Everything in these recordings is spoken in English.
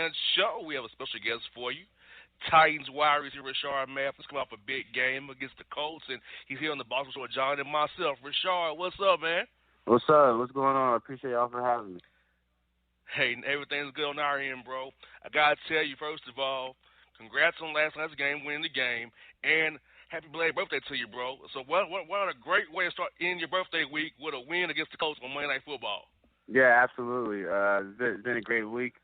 Man show. We have a special guest for you. Titans wide receiver Rishard Mathis coming off a big game against the Colts, and he's here on the Bossman Show with John and myself. Rishard, what's up, man? What's up? What's going on? I appreciate y'all for having me. Hey, everything's good on our end, bro. I gotta tell you, first of all, congrats on last night's game, winning the game, and happy belated birthday to you, bro. So what a great way to start in your birthday week with a win against the Colts on Monday Night Football. Yeah, absolutely. It's been a great week.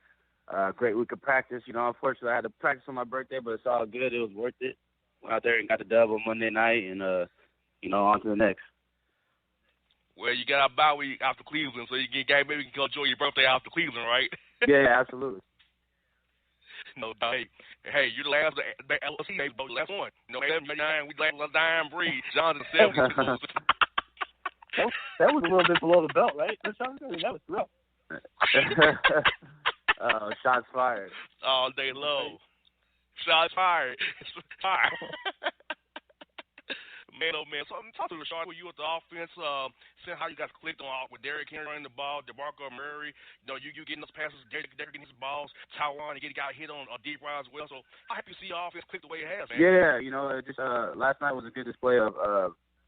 Great week of practice. Unfortunately, I had to practice on my birthday, but it's all good. It was worth it. Went out there and got the dub on Monday night, and on to the next. Well, you got a bye week after Cleveland, so maybe you can go enjoy your birthday after Cleveland, right? Yeah, absolutely. No, hey, you're the last LLC, bro. The last one. 79, we the last dying breed. John's in 72. That was a little bit below the belt, right? That was rough. Shots fired. All day low. Shots fired. Fire. Man, oh, man. So I'm talking to Rishard, you at the offense, seeing how you guys clicked on with Derrick Henry running the ball, DeMarco Murray, you getting those passes, Derrick getting his balls, Tywan, you got hit on a deep run as well. So I'm happy to see your offense click the way it has, man. Yeah, just last night was a good display of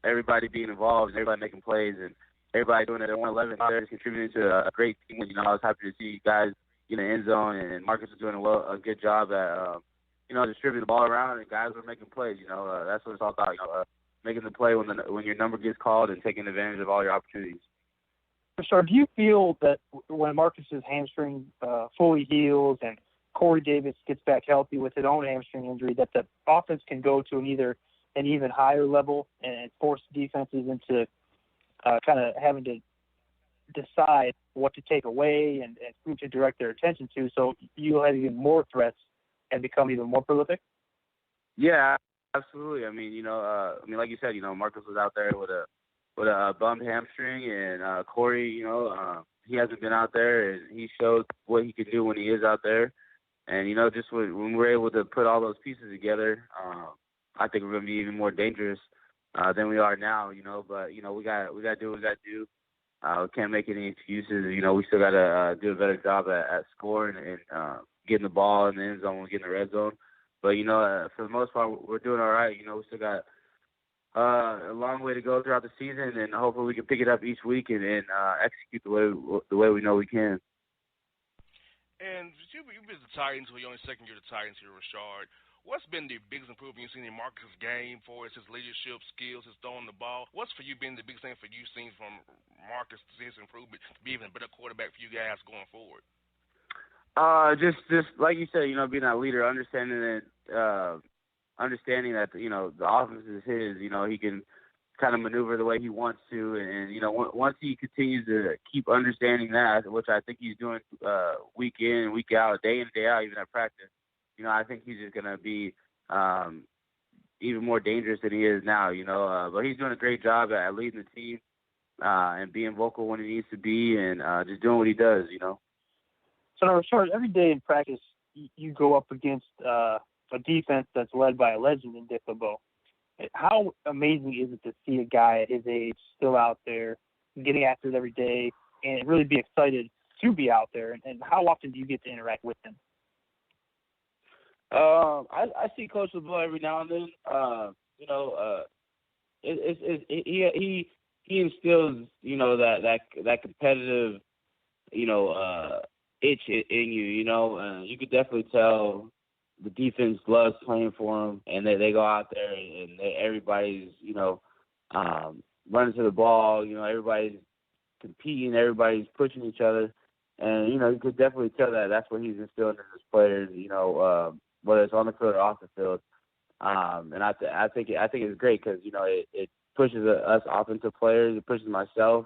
everybody being involved, everybody making plays, and everybody doing it at 111. They're contributing to a great team. I was happy to see guys in the end zone, and Marcus was doing a good job at, distributing the ball around, and guys were making plays. That's what it's all about. Making the play when your number gets called and taking advantage of all your opportunities. So do you feel that when Marcus's hamstring fully heals and Corey Davis gets back healthy with his own hamstring injury, that the offense can go to an even higher level and force defenses into kind of having to decide what to take away and who to direct their attention to, so you'll have even more threats and become even more prolific? Yeah, absolutely. I mean, like you said, Marcus was out there with a bummed hamstring, and Corey, he hasn't been out there, and he showed what he can do when he is out there. And just when we're able to put all those pieces together, I think we're going to be even more dangerous than we are now. But we got to do what we got to do. We can't make any excuses. We still got to do a better job at scoring and getting the ball in the end zone, getting the red zone. But, for the most part, we're doing all right. We still got a long way to go throughout the season, and hopefully we can pick it up each week and execute the way we know we can. And you've been the Titans, you're only second year the Titans here, Rishard. What's been the biggest improvement you've seen in Marcus' game for his leadership skills, his throwing the ball? What's for you been the biggest thing for you seen from Marcus to his improvement to be even a better quarterback for you guys going forward? Just like you said, being that leader, understanding that the offense is his. He can kind of maneuver the way he wants to, and once he continues to keep understanding that, which I think he's doing week in, week out, day in, day out, even at practice. I think he's just gonna be even more dangerous than he is now. But he's doing a great job at leading the team and being vocal when he needs to be, and just doing what he does. So now, Rishard, every day in practice, you go up against a defense that's led by a legend in Dick LeBeau. How amazing is it to see a guy at his age still out there, getting after it every day, and really be excited to be out there? And how often do you get to interact with him? I see Coach LeBeau every now and then. He instills that competitive itch in you. You could definitely tell the defense loves playing for him, and they go out there and everybody's running to the ball. Everybody's competing, everybody's pushing each other, and you could definitely tell that that's what he's instilling in his players. Whether it's on the field or off the field, and I think it's great because it pushes us offensive players, it pushes myself,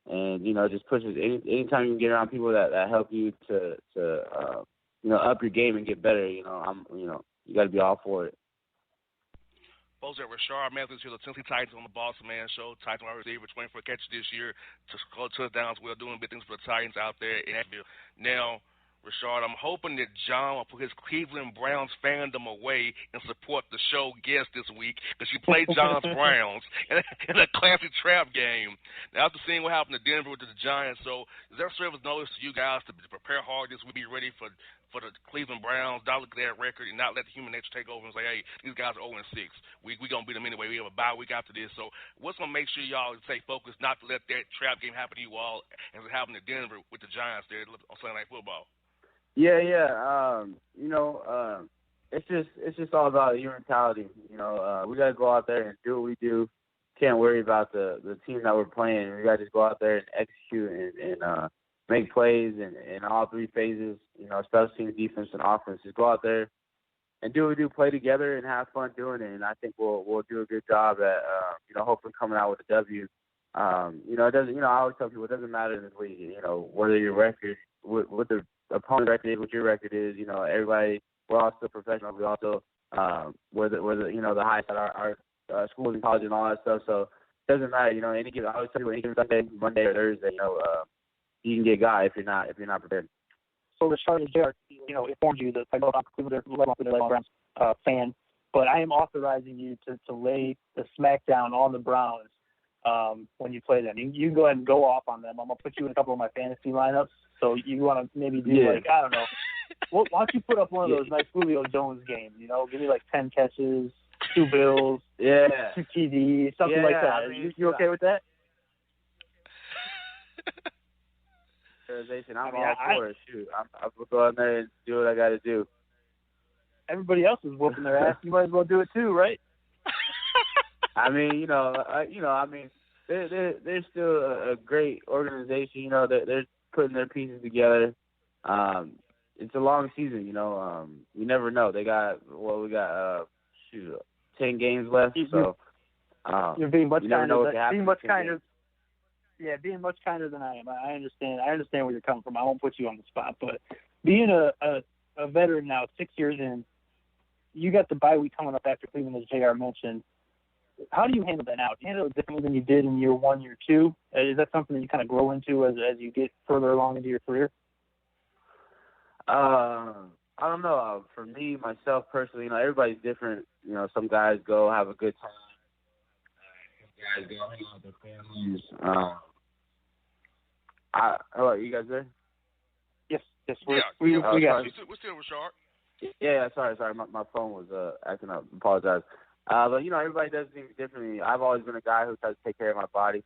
and just pushes anytime you can get around people that help you to up your game and get better. You got to be all for it. Folks, at Rishard Mathis here, the Tennessee Titans on the Bossman Show. Titans wide receiver, 24 catches this year, to score touchdowns. We're doing big things for the Titans out there in Nashville. Now, Rishard, I'm hoping that John will put his Cleveland Browns fandom away and support the show guest this week because you played John's Browns in a classic trap game. Now, after seeing what happened to Denver with the Giants, so is there service notice to you guys to prepare hard this week, be ready for for the Cleveland Browns not look at their record and not let the human nature take over and say, hey, these guys are 0-6. We gonna beat them anyway. We have a bye week after this. So what's gonna make sure y'all stay focused, not to let that trap game happen to you all as it happened to Denver with the Giants there on Sunday Night Football? Yeah. It's just all about your mentality. We gotta go out there and do what we do. Can't worry about the team that we're playing. We gotta just go out there and execute and make plays in all three phases. Special teams, defense, and offense. Just go out there and do what we do, play together, and have fun doing it. And I think we'll do a good job at hopefully coming out with a W. It doesn't. I always tell people it doesn't matter in this league. Whether your record, what the opponent record is, what your record is. Everybody. We're all still professionals. We also we're the highest at our schools and college and all that stuff. So it doesn't matter. Any given. I always tell you any given Sunday, Monday or Thursday. You can get got if you're not prepared. So Rishard and JR, informed you that I know I'm Cleveland Browns fan, but I am authorizing you to lay the smackdown on the Browns when you play them. You can go ahead and go off on them. I'm gonna put you in a couple of my fantasy lineups. So you want to maybe do I don't know. Well, why don't you put up one of those nice Julio Jones games? Give me like 10 catches, 2 bills, 2 TDs, something like that. You okay with that? I'm all for it. Shoot, I'm going to go in there and do what I got to do. Everybody else is whooping their ass. You might as well do it too, right? They're still a great organization. They're putting their pieces together. It's a long season. You never know. We got 10 games left. So you're being much kinder. Being much kinder than I am. I understand. I understand where you're coming from. I won't put you on the spot, but being a veteran now, 6 years in, you got the bye week coming up after Cleveland, as JR mentioned. How do you handle that now? Do you handle it differently than you did in year 1, year 2? Is that something that you kind of grow into as you get further along into your career? I don't know. For me, myself personally, everybody's different. Some guys go have a good time. Some guys go hang out with their families. Hello, you guys there? Yes, we got you. We're still Rishard. Yeah, sorry. My phone was acting up. Apologize. But everybody does things differently. I've always been a guy who tries to take care of my body.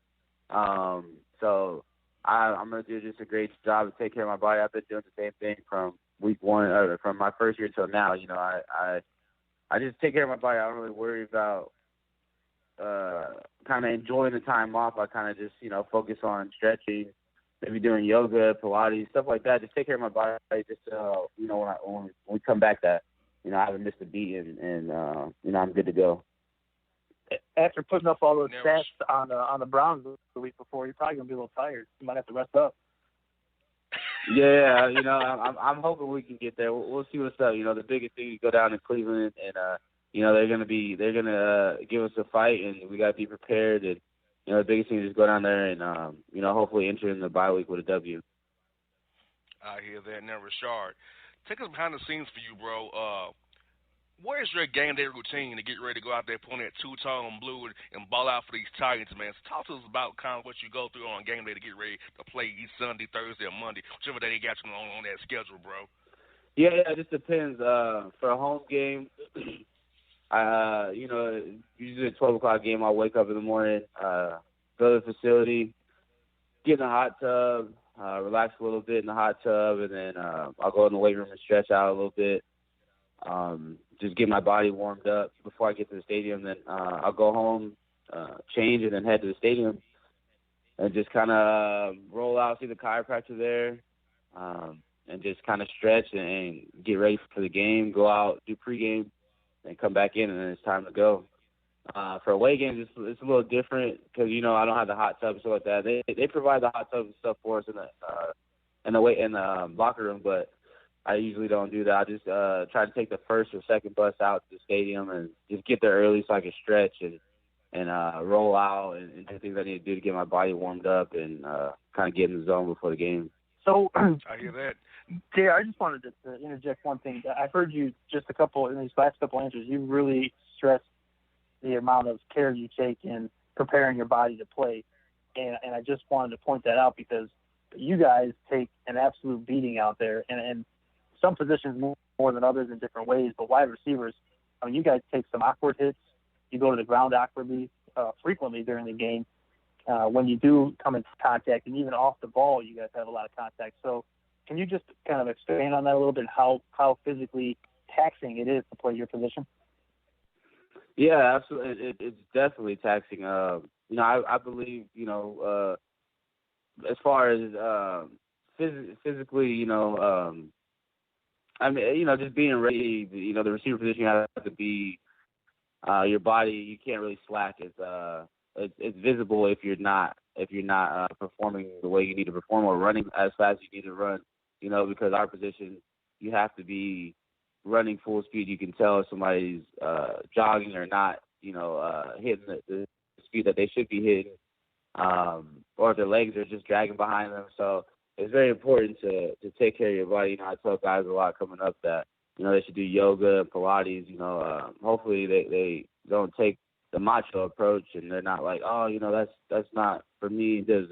So I'm gonna do just a great job to take care of my body. I've been doing the same thing from week 1, from my first year till now. I just take care of my body. I don't really worry about kind of enjoying the time off. I kind of just focus on stretching, maybe doing yoga, Pilates, stuff like that. Just take care of my body. Just when we come back, that I haven't missed a beat, and I'm good to go. After putting up all those stats on the Browns the week before, you're probably gonna be a little tired. You might have to rest up. Yeah, I'm hoping we can get there. We'll see what's up. The biggest thing is go down to Cleveland, and they're gonna give us a fight, and we gotta be prepared. And the biggest thing is just go down there and hopefully enter in the bye week with a W. I hear that. Now, Rishard, take us behind the scenes for you, bro. What is your game day routine to get ready to go out there pulling that two-tone blue and ball out for these Titans, man? So talk to us about kind of what you go through on game day to get ready to play each Sunday, Thursday, or Monday, whichever day they got you on that schedule, bro. Yeah, it just depends. For a home game, usually a 12 o'clock game, I'll wake up in the morning, go to the facility, get in the hot tub, relax a little bit in the hot tub, and then I'll go in the weight room and stretch out a little bit. Just get my body warmed up before I get to the stadium. Then I'll go home, change, and then head to the stadium and just kind of roll out, see the chiropractor there, and just kind of stretch and get ready for the game, go out, do pregame, and come back in, and then it's time to go. For away games, it's a little different because, I don't have the hot tub and stuff like that. They provide the hot tub and stuff for us in the locker room, but I usually don't do that. I just try to take the first or second bus out to the stadium and just get there early so I can stretch and roll out and do things I need to do to get my body warmed up and kind of get in the zone before the game. So I hear that. Jay, I just wanted to interject one thing. I've heard you just in these last couple answers, you really stressed the amount of care you take in preparing your body to play. And I just wanted to point that out because you guys take an absolute beating out there. And some positions more than others in different ways, but wide receivers, I mean, you guys take some awkward hits. You go to the ground awkwardly frequently during the game. When you do come into contact, and even off the ball, you guys have a lot of contact. So can you just kind of expand on that a little bit, how physically taxing it is to play your position? Yeah, absolutely. It's definitely taxing. You know, I believe, you know, as far as physically, you know, I mean, you know, just being ready, you know, the receiver position, you have to be your body. You can't really slack. It's visible if you're not performing the way you need to perform or running as fast as you need to run. You know, because our position, you have to be running full speed. You can tell if somebody's jogging or not. You know, hitting the speed that they should be hitting, or if their legs are just dragging behind them. So it's very important to take care of your body. You know, I tell guys a lot coming up that, you know, they should do yoga and Pilates. You know, hopefully they don't take the macho approach and they're not like, oh, you know, that's not for me, because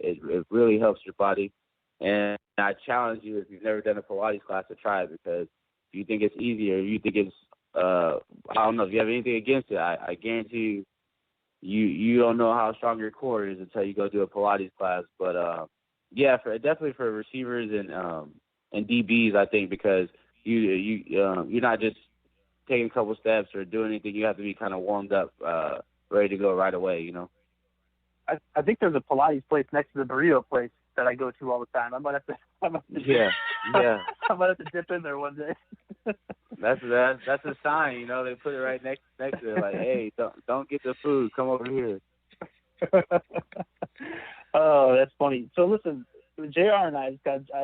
it really helps your body. And I challenge you, if you've never done a Pilates class, to try it, because if you think it's easier, you think it's I don't know if you have anything against it, I guarantee you don't know how strong your core is until you go do a Pilates class. But yeah, definitely for receivers and DBs, I think, because you're not just taking a couple steps or doing anything. You have to be kind of warmed up, ready to go right away, you know. I think there's a Pilates place next to the burrito place that I go to all the time. I might have to yeah. I might have to dip in there one day. That's a sign, you know. They put it right next to it, like, hey, don't get the food, come over here. Oh, that's funny. So listen, JR and I'm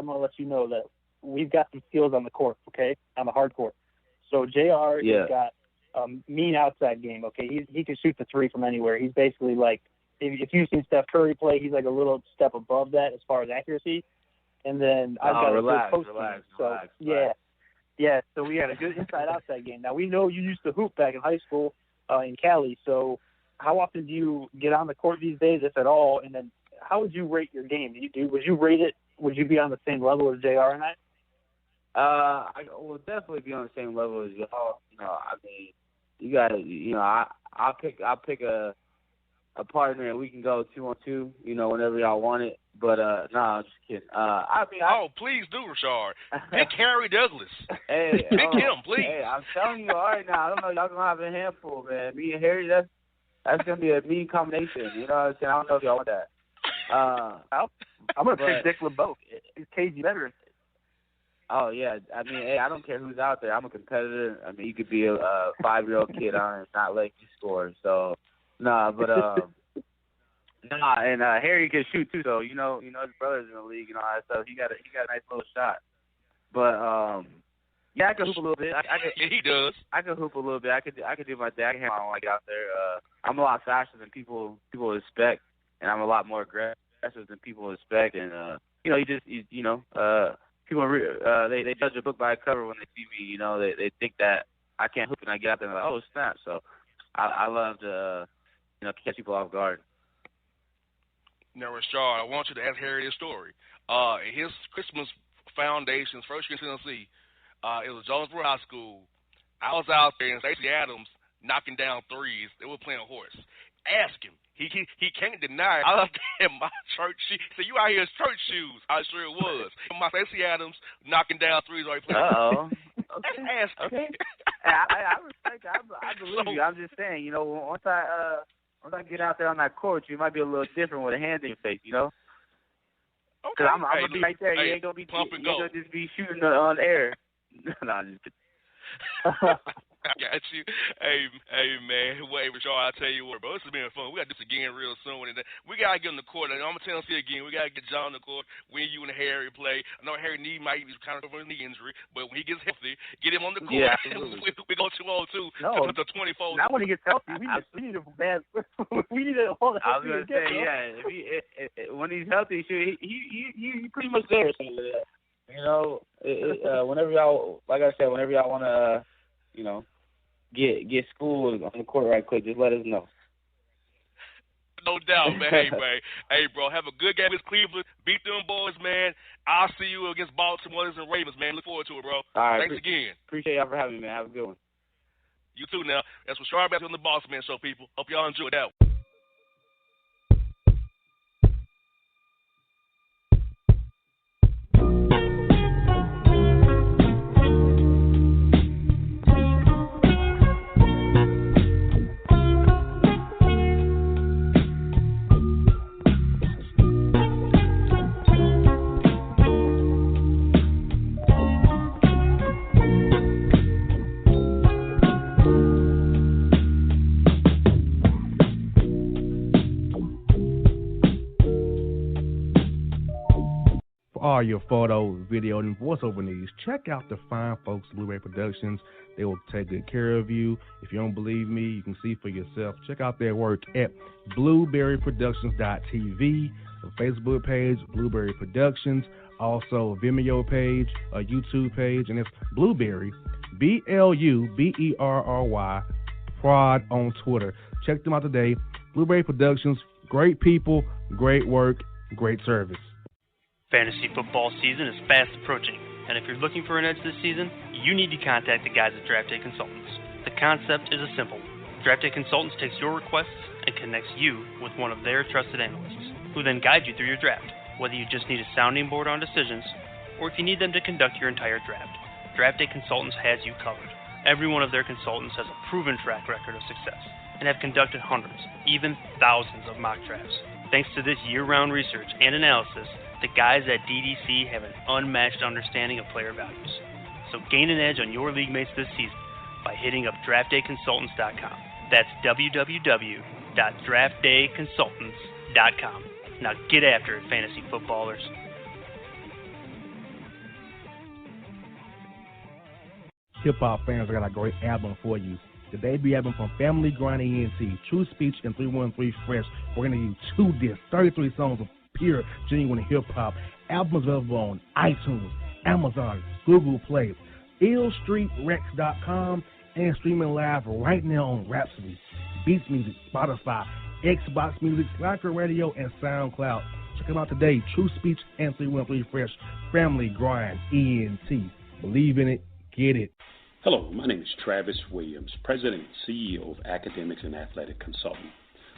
gonna let you know that we've got some skills on the court, okay, on the hard court. So JR has got mean outside game, okay. He can shoot the three from anywhere. He's basically like, if you've seen Steph Curry play, he's like a little step above that as far as accuracy. And then I've got a good post game. So yeah. So we had a good inside-outside game. Now we know you used to hoop back in high school in Cali. So how often do you get on the court these days, if at all? And then how would you rate your game? Would you rate it? Would you be on the same level as JR and I? I will definitely be on the same level as y'all. You know, I mean, you gotta, you know, I'll pick a partner and we can go 2-on-2, you know, whenever y'all want it. But no, I'm just kidding. Please do, Rishard. Pick Harry Douglas. Hey, pick him, please. Hey, I'm telling you, all right now, I don't know, y'all gonna have a handful, man. Me and Harry, that's gonna be a mean combination. You know what I'm saying? I don't know if y'all want that. I'm gonna pick Dick LeBeau. He's KG veteran. Oh yeah, I mean, hey, I don't care who's out there. I'm a competitor. I mean, you could be a 5-year-old kid on and not let you score. So, and Harry can shoot too. So you know his brother's in the league and all that stuff. He got a nice little shot. But yeah, I can hoop a little bit. Yeah, he does. I can hoop a little bit. I could do my thing. I can handle like out there. I'm a lot faster than people expect, and I'm a lot more aggressive than people expect. And you know, people they judge a book by a cover when they see me. You know, they think that I can't hoop, and I get out there and they're like, oh snap. So I love to catch people off guard. Now, Rishard, I want you to ask Harry this story. His Christmas Foundation's first year in Tennessee, it was Jonesboro High School. I was out there, and Stacey Adams knocking down threes. They were playing horse. Ask him. He can't deny it. I was in my church shoes. So you out here in church shoes. I sure it was. My Stacey Adams knocking down threes while he playing. Uh-oh. Okay. Ask him. Okay. I respect that. I believe you. I'm just saying, you know, once I get out there on that court, you might be a little different with a hand in your face, you know? Okay. Because I'm going to be right there. You ain't going to just be shooting on air. No, I'm just kidding. I got you. Hey, man. Wait, Rishard, I'll tell you what, bro. This has been fun. We got to do this again real soon. And we got to get on the court. And I'm going to tell you again, we got to get John on the court when you and Harry play. I know Harry might be kind of over a knee injury, but when he gets healthy, get him on the court. Yeah, absolutely. we go 2-on-2 to 24. Not when he gets healthy. We need a bad. We need a whole. I was going to say, yeah. When he's healthy, he pretty much there. So, you know, whenever y'all, like I said, whenever y'all want to, you know, get school on the court right quick, just let us know. No doubt, man. Hey, man. Hey, bro, have a good game against Cleveland. Beat them boys, man. I'll see you against Baltimore and Ravens, man. Look forward to it, bro. All right. Thanks again. Appreciate y'all for having me, man. Have a good one. You too now. That's Rishard Beckler on the Bossman Show, people. Hope y'all enjoyed that. All your photo, video, and voiceover needs, check out the fine folks at Blueberry Productions. They will take good care of you. If you don't believe me, you can see for yourself. Check out their work at blueberryproductions.tv, a Facebook page, Blueberry Productions, also a Vimeo page, a YouTube page, and it's Blueberry, BLUBERRY, Prod on Twitter. Check them out today. Blueberry Productions, great people, great work, great service. Fantasy football season is fast approaching, and if you're looking for an edge this season, you need to contact the guys at Draft Day Consultants. The concept is a simple. Draft Day Consultants takes your requests and connects you with one of their trusted analysts, who then guide you through your draft, whether you just need a sounding board on decisions, or if you need them to conduct your entire draft. Draft Day Consultants has you covered. Every one of their consultants has a proven track record of success, and have conducted hundreds, even thousands of mock drafts. Thanks to this year-round research and analysis, the guys at DDC have an unmatched understanding of player values. So gain an edge on your league mates this season by hitting up draftdayconsultants.com. That's www.draftdayconsultants.com. Now get after it, fantasy footballers. Hip-hop fans, I got a great album for you. The debut album from Family Grind ENT, True Speech and 313 Fresh. We're going to give you 2 discs, 33 songs of pure, genuine hip-hop. Albums available on iTunes, Amazon, Google Play, illstreetrex.com, and streaming live right now on Rhapsody, Beats Music, Spotify, Xbox Music, Slacker Radio, and SoundCloud. Check them out today. True Speech and 313 Fresh. Family Grind ENT. Believe in it. Get it. Hello, my name is Travis Williams, President and CEO of Academics and Athletic Consulting,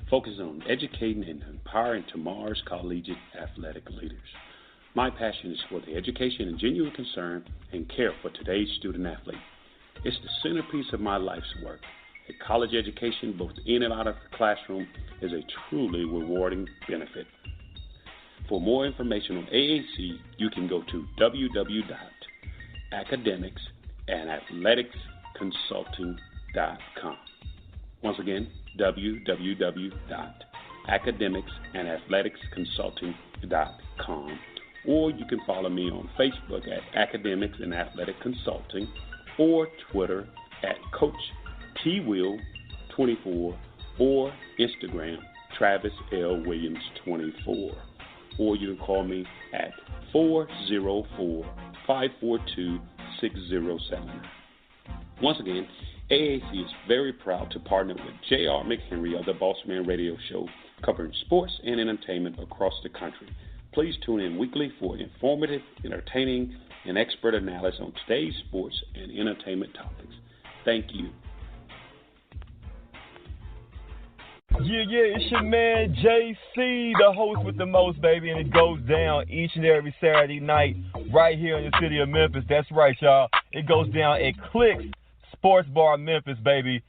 focusing on educating and empowering tomorrow's collegiate athletic leaders. My passion is for the education and genuine concern and care for today's student athlete. It's the centerpiece of my life's work. A college education, both in and out of the classroom, is a truly rewarding benefit. For more information on AAC, you can go to www.academicsandathleticsconsulting.com. Once again, www.academicsandathleticsconsulting.com, or you can follow me on Facebook at Academics and Athletic Consulting, or Twitter at Coach T Will 24, or Instagram Travis L Williams 24, or you can call me at 404-542-6079. Once again, AAC is very proud to partner with J.R. McHenry of the Bossman Radio Show, covering sports and entertainment across the country. Please tune in weekly for informative, entertaining, and expert analysis on today's sports and entertainment topics. Thank you. Yeah, it's your man JC, the host with the most, baby, and it goes down each and every Saturday night right here in the city of Memphis. That's right, y'all. It goes down at Clicks Sports Bar Memphis, baby.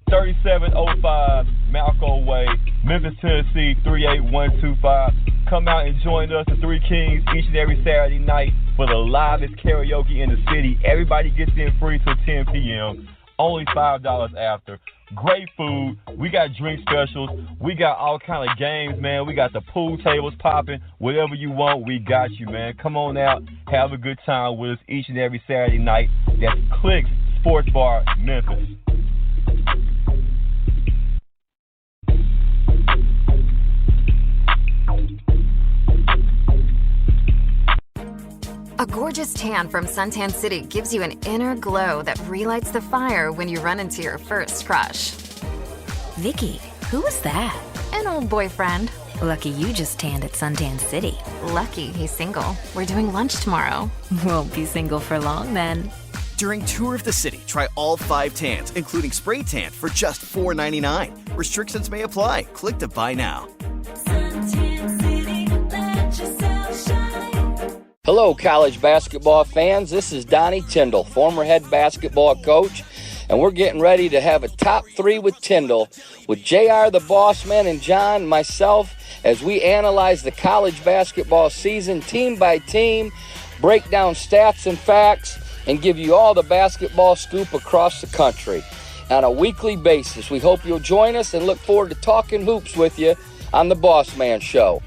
3705 Malco Way, Memphis, Tennessee, 38125. Come out and join us, the Three Kings, each and every Saturday night for the livest karaoke in the city. Everybody gets in free till 10 p.m. Only $5 after. Great food. We got drink specials. We got all kind of games, man. We got the pool tables popping. Whatever you want, we got you, man. Come on out. Have a good time with us each and every Saturday night. That's Clicks Sports Bar, Memphis. A gorgeous tan from Suntan City gives you an inner glow that relights the fire when you run into your first crush. Vicky, who was that? An old boyfriend. Lucky you just tanned at Suntan City. Lucky he's single. We're doing lunch tomorrow. Won't be single for long then. During Tour of the City, try all 5 tans, including spray tan, for just $4.99. Restrictions may apply. Click to buy now. Hello, college basketball fans. This is Donnie Tyndall, former head basketball coach, and we're getting ready to have a top 3 with Tyndall, with JR the Bossman and John, myself, as we analyze the college basketball season team by team, break down stats and facts, and give you all the basketball scoop across the country on a weekly basis. We hope you'll join us and look forward to talking hoops with you on the Bossman Show.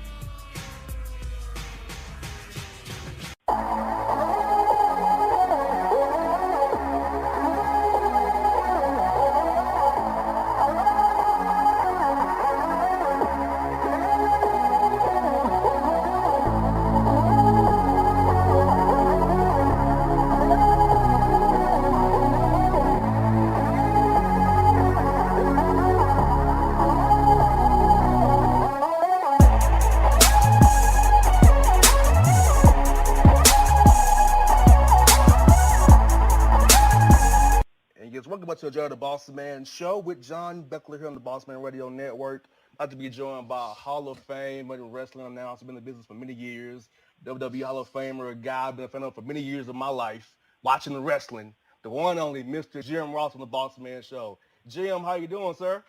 Welcome back to the Bossman Show with John Beckler here on the Bossman Radio Network. About to be joined by a Hall of Fame wrestling announcer, been in the business for many years, WWE Hall of Famer, a guy I've been a fan of for many years of my life, watching the wrestling, the one and only Mr. Jim Ross on the Bossman Show. Jim, how you doing, sir?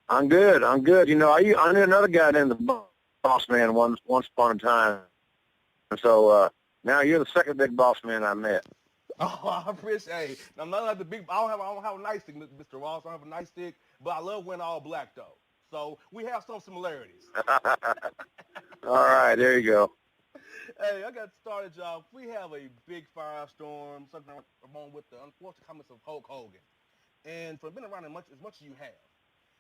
I'm good. You know, I knew another guy named the Bossman once upon a time. And so now you're the second big Bossman I met. Oh, I appreciate it. I'm not like the big. I don't have a nice stick, Mr. Ross. I don't have a nice stick, but I love wearing all black though. So we have some similarities. All right, there you go. Hey, I got started, y'all. We have a big firestorm, something wrong with the unfortunate comments of Hulk Hogan, and for being around as much as you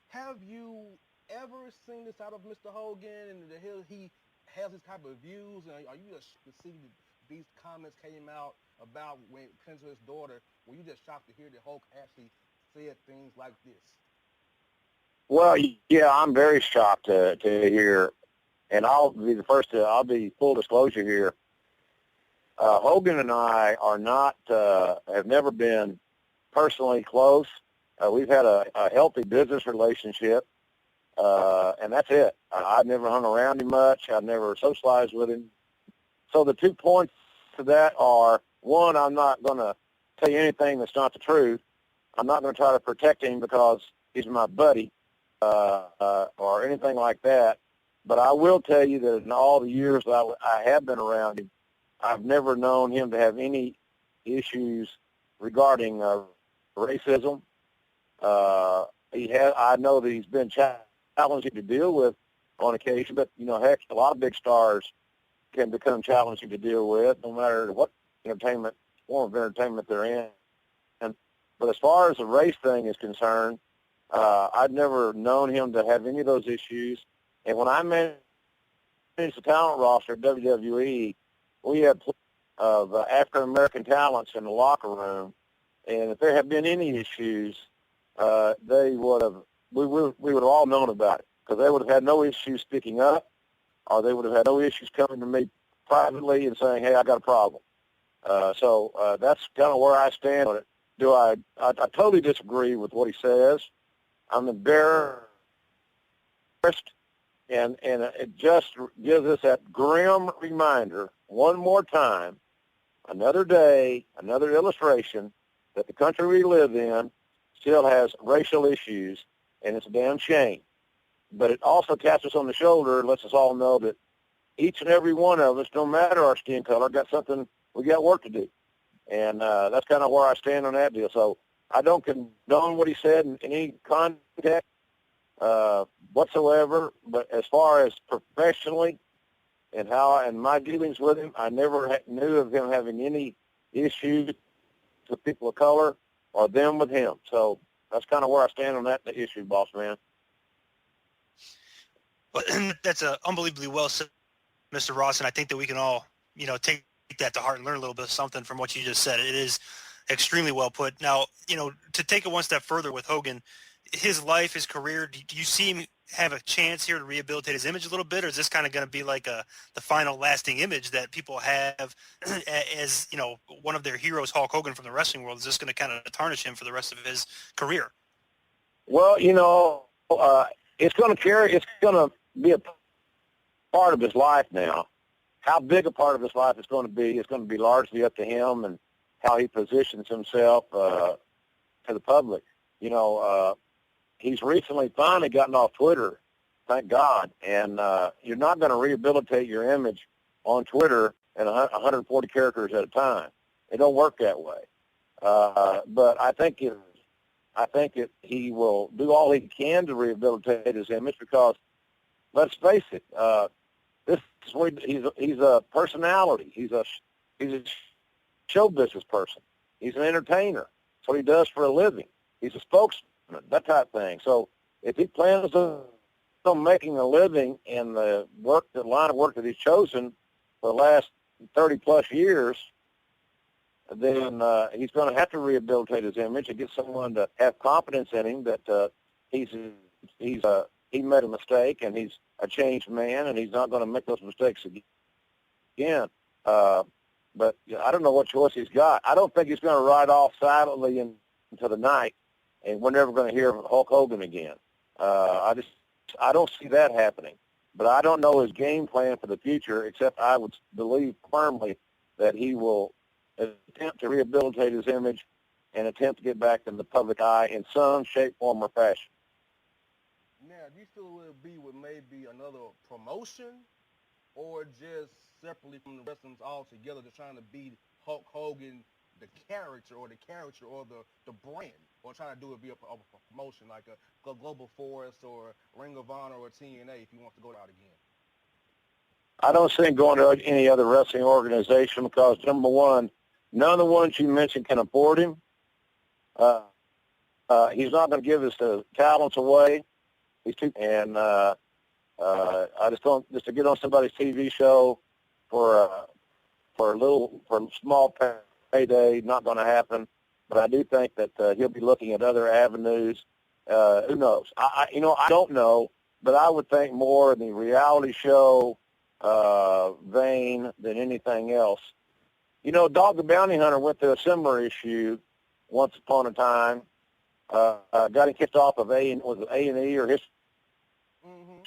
have you ever seen this out of Mr. Hogan and the hell he has this type of views? And are you just to see these comments came out about when it comes to his daughter, were you just shocked to hear that Hulk actually said things like this? Well, yeah, I'm very shocked to hear, and I'll be the first to, I'll be full disclosure here. Hogan and I are not, have never been personally close. We've had a healthy business relationship, and that's it. I've never hung around him much. I've never socialized with him. So the 2 points to that are, one, I'm not going to tell you anything that's not the truth. I'm not going to try to protect him because he's my buddy or anything like that. But I will tell you that in all the years that I have been around him, I've never known him to have any issues regarding racism. I know that he's been challenging to deal with on occasion, but, you know, heck, a lot of big stars can become challenging to deal with, no matter what form of entertainment they're in. But as far as the race thing is concerned, I've never known him to have any of those issues. And when I managed the talent roster at WWE, we had of African-American talents in the locker room, and if there had been any issues, we would have all known about it, because they would have had no issues speaking up, or they would have had no issues coming to me privately and saying, hey, I got a problem. So that's kind of where I stand on it. I totally disagree with what he says. I'm embarrassed, and it just gives us that grim reminder one more time, another day, another illustration that the country we live in still has racial issues, and it's a damn shame. But it also taps us on the shoulder and lets us all know that each and every one of us, no matter our skin color, we got work to do. And that's kind of where I stand on that deal. So I don't condone what he said in any context whatsoever. But as far as professionally and my dealings with him, I never knew of him having any issues with people of color or them with him. So that's kind of where I stand on that issue, boss man. Well, that's unbelievably well said, Mr. Ross, and I think that we can all, take that to heart and learn a little bit of something from what you just said. It is extremely well put. Now, to take it one step further with Hogan, his life, his career, do you see him have a chance here to rehabilitate his image a little bit, or is this kind of going to be like the final lasting image that people have as, you know, one of their heroes, Hulk Hogan from the wrestling world? Is this going to kind of tarnish him for the rest of his career? Well, you know, it's going to be a part of his life now. How big a part of his life it's going to be largely up to him and how he positions himself to the public. You know, he's recently finally gotten off Twitter, thank God, and you're not going to rehabilitate your image on Twitter at 140 characters at a time. It don't work that way. But I think he will do all he can to rehabilitate his image because, let's face it, this is where he's a personality. He's a show business person. He's an entertainer. That's what he does for a living. He's a spokesman, that type of thing. So if he plans on making a living in the line of work that he's chosen for the last 30-plus years, then he's going to have to rehabilitate his image and get someone to have confidence in him that he made a mistake and he's a changed man and he's not going to make those mistakes again. But I don't know what choice he's got. I don't think he's going to ride off silently into the night, and we're never going to hear Hulk Hogan again. I don't see that happening. But I don't know his game plan for the future, except I would believe firmly that he will attempt to rehabilitate his image and attempt to get back in the public eye in some shape, form, or fashion. Now, do you feel it will be with maybe another promotion or just separately from the wrestlers altogether, just trying to be Hulk Hogan, the character or the brand, or trying to do it via a promotion like a Global Force or Ring of Honor or TNA if he wants to go out again? I don't see him going to any other wrestling organization because, number one, none of the ones you mentioned can afford him. He's not going to give his talents away. He's too, and I just to get on somebody's TV show for a small payday, not going to happen. But I do think that he'll be looking at other avenues. Who knows? I don't know, but I would think more in the reality show vein than anything else. You know, Dog the Bounty Hunter went through a similar issue once upon a time. Got him kicked off of A&E or History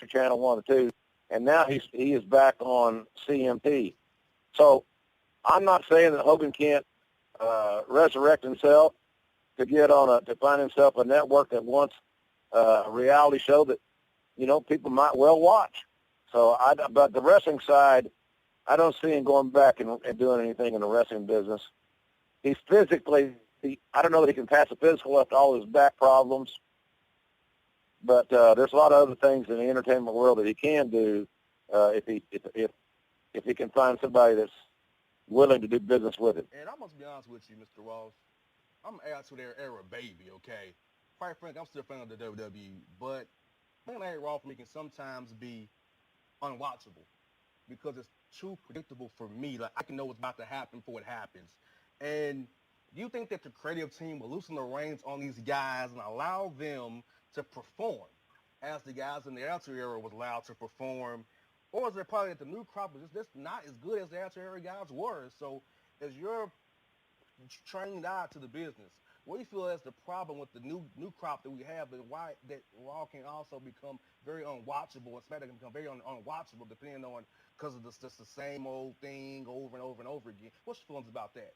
Channel 1 or 2, and now he is back on CMP. So I'm not saying that Hogan can't resurrect himself to find himself a network that wants a reality show that, you know, people might well watch. So, but the wrestling side, I don't see him going back and doing anything in the wrestling business. He's physically, I don't know that he can pass a physical after all his back problems, but there's a lot of other things in the entertainment world that he can do if he can find somebody that's willing to do business with him. And I must be honest with you, Mr. Ross. I'm an Attitude Era baby, okay? Quite frankly, I'm still a fan of the WWE, but Monday Night Raw for me can sometimes be unwatchable because it's too predictable for me. Like, I can know what's about to happen before it happens. And do you think that the creative team will loosen the reins on these guys and allow them to perform as the guys in the Attitude Era was allowed to perform? Or is it probably that the new crop is just not as good as the Attitude Era guys were? So as you're trained out to the business, what do you feel is the problem with the new crop that we have, and why that Raw can also become very unwatchable, and SmackDown can become very unwatchable depending on, because of just the same old thing over and over and over again? What's your feelings about that?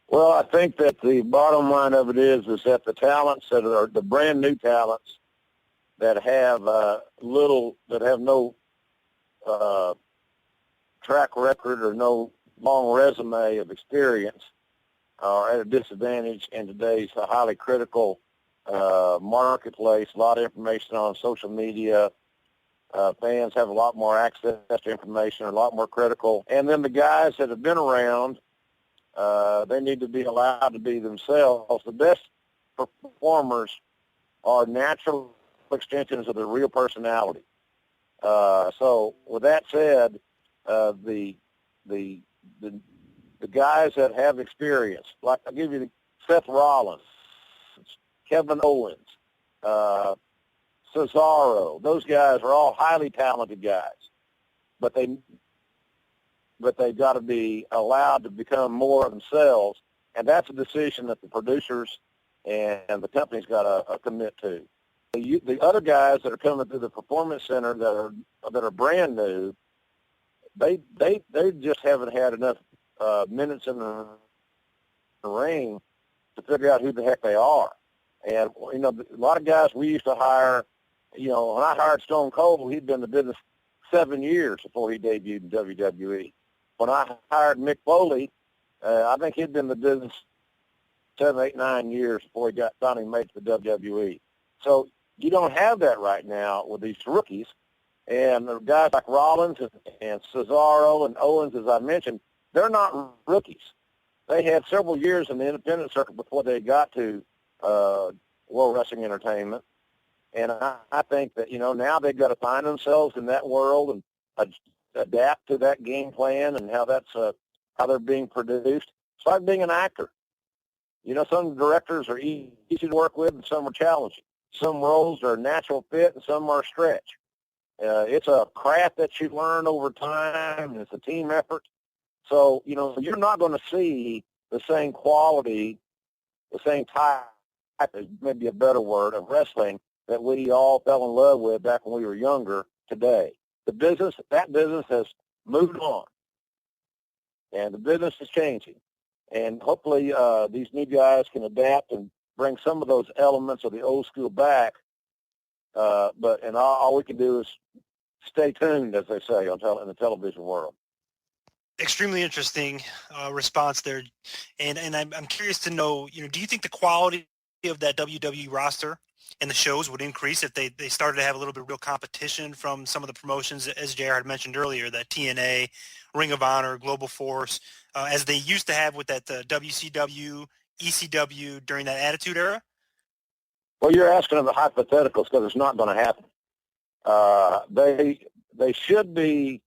Well, I think that the bottom line of it is that the talents that are the brand new talents that have no track record or no long resume of experience are at a disadvantage in today's highly critical marketplace. A lot of information on social media. Fans have a lot more access to information, are a lot more critical. And then the guys that have been around, they need to be allowed to be themselves. The best performers are natural extensions of their real personality. So with that said, the guys that have experience, like I'll give you Seth Rollins, Kevin Owens, Cesaro. Those guys are all highly talented guys, but they've got to be allowed to become more of themselves, and that's a decision that the producers and the company's got to commit to. The other guys that are coming through the performance center that are brand new, they just haven't had enough minutes in the ring to figure out who the heck they are. And a lot of guys we used to hire. When I hired Stone Cold, he'd been in the business 7 years before he debuted in WWE. When I hired Mick Foley, I think he'd been in the business 7, 8, 9 years before he finally made it to the WWE. So you don't have that right now with these rookies. And the guys like Rollins and Cesaro and Owens, as I mentioned, they're not rookies. They had several years in the independent circuit before they got to World Wrestling Entertainment. And I think that, now they've got to find themselves in that world and adapt to that game plan and how they're being produced. It's like being an actor. Some directors are easy to work with and some are challenging. Some roles are natural fit and some are stretch. It's a craft that you learn over time, and it's a team effort. So, you're not going to see the same quality, the same type, is maybe a better word, of wrestling that we all fell in love with back when we were younger today. That business has moved on, and the business is changing. And hopefully these new guys can adapt and bring some of those elements of the old school back. But all we can do is stay tuned, as they say, in the television world. Extremely interesting response there, and I'm curious to know, do you think the quality of that WWE roster and the shows would increase if they started to have a little bit of real competition from some of the promotions, as JR had mentioned earlier, that TNA, Ring of Honor, Global Force, as they used to have with that WCW, ECW during that Attitude Era? Well, you're asking them the hypotheticals because it's not going to happen. They should be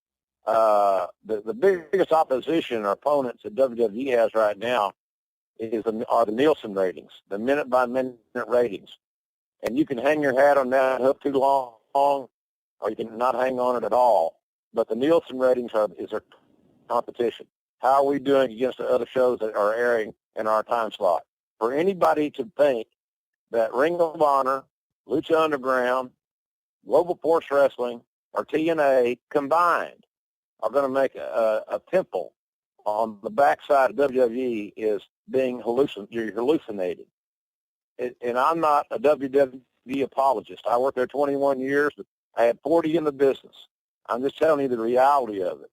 the biggest opposition or opponents that WWE has right now are the Nielsen ratings, the minute-by-minute ratings. And you can hang your hat on that hook too long, or you can not hang on it at all. But the Nielsen ratings is our competition. How are we doing against the other shows that are airing in our time slot? For anybody to think that Ring of Honor, Lucha Underground, Global Force Wrestling, or TNA combined are going to make a pimple on the backside of WWE is being hallucinated. And I'm not a WWE apologist. I worked there 21 years. I had 40 in the business. I'm just telling you the reality of it.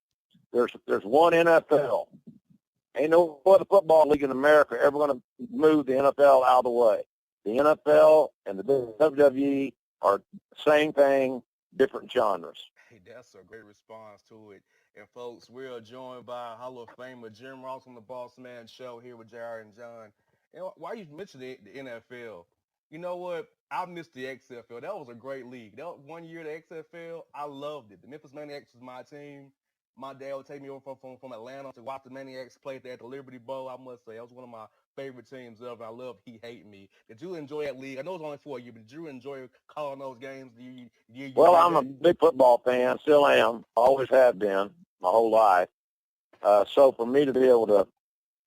There's one NFL. Ain't no other football league in America ever going to move the NFL out of the way. The NFL and the WWE are the same thing, different genres. Hey, that's a great response to it. And, folks, we are joined by Hall of Famer Jim Ross on the Bossman Show here with JR and John. And why you mentioned the NFL, you know what? I missed the XFL. That was a great league. That 1 year, the XFL, I loved it. The Memphis Maniacs was my team. My dad would take me over from Atlanta to watch the Maniacs play there at the Liberty Bowl. I must say, that was one of my favorite teams ever. I love He Hate Me. Did you enjoy that league? I know it was only 4 years, but did you enjoy calling those games? Well, I'm a big football fan, still am, always have been my whole life. So for me to be able to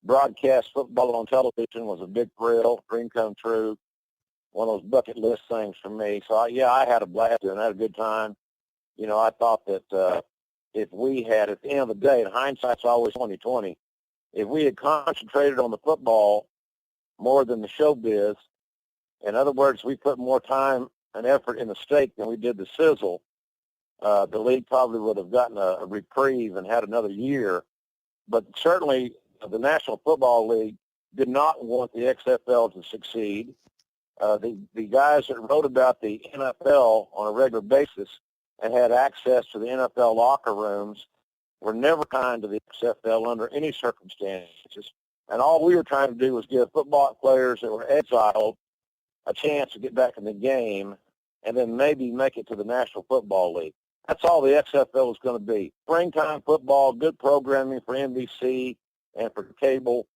broadcast football on television was a big thrill, dream come true, one of those bucket list things for me. So, I had a blast and I had a good time. I thought that if we had, at the end of the day, and hindsight's always 20/20, if we had concentrated on the football more than the showbiz, in other words, we put more time and effort in the steak than we did the sizzle, the league probably would have gotten a reprieve and had another year. But certainly the National Football League did not want the XFL to succeed. The guys that wrote about the NFL on a regular basis and had access to the NFL locker rooms were never kind to the XFL under any circumstances. And all we were trying to do was give football players that were exiled a chance to get back in the game and then maybe make it to the National Football League. That's all the XFL is going to be. Springtime football, good programming for NBC and for cable,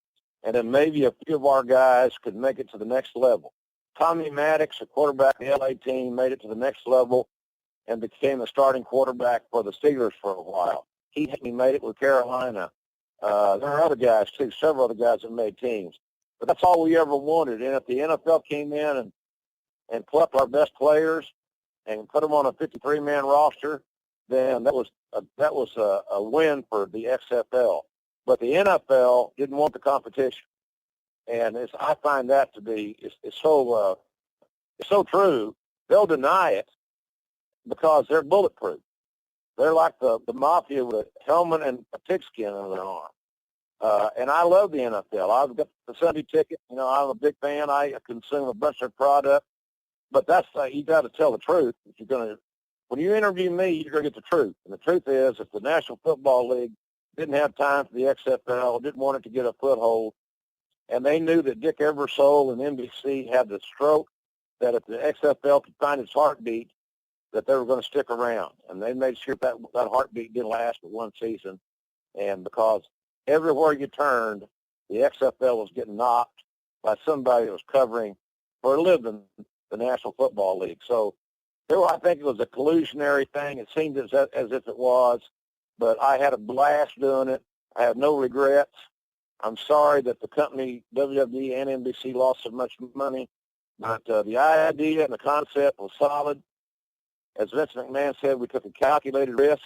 and then maybe a few of our guys could make it to the next level. Tommy Maddox, a quarterback in the LA team, made it to the next level and became the starting quarterback for the Steelers for a while. He made it with Carolina. There are other guys, too, several other guys that made teams. But that's all we ever wanted. And if the NFL came in and plucked our best players and put them on a 53-man roster, then that was a win for the XFL. But the NFL didn't want the competition. And I find that to be it's so true. They'll deny it because they're bulletproof. They're like the mafia with a helmet and a pigskin on their arm. And I love the NFL. I've got the Sunday ticket. I'm a big fan. I consume a bunch of product. But that's you got to tell the truth. If you're going to, when you interview me, you're going to get the truth. And the truth is, if the National Football League didn't have time for the XFL, didn't want it to get a foothold, and they knew that Dick Ebersol and NBC had the stroke, that if the XFL could find its heartbeat, that they were going to stick around. And they made sure that heartbeat didn't last but one season. And because everywhere you turned, the XFL was getting knocked by somebody that was covering for a living the National Football League. So I think it was a collusionary thing. It seemed as if it was, but I had a blast doing it. I have no regrets. I'm sorry that the company, WWE and NBC, lost so much money, but the idea and the concept was solid. As Vince McMahon said, we took a calculated risk,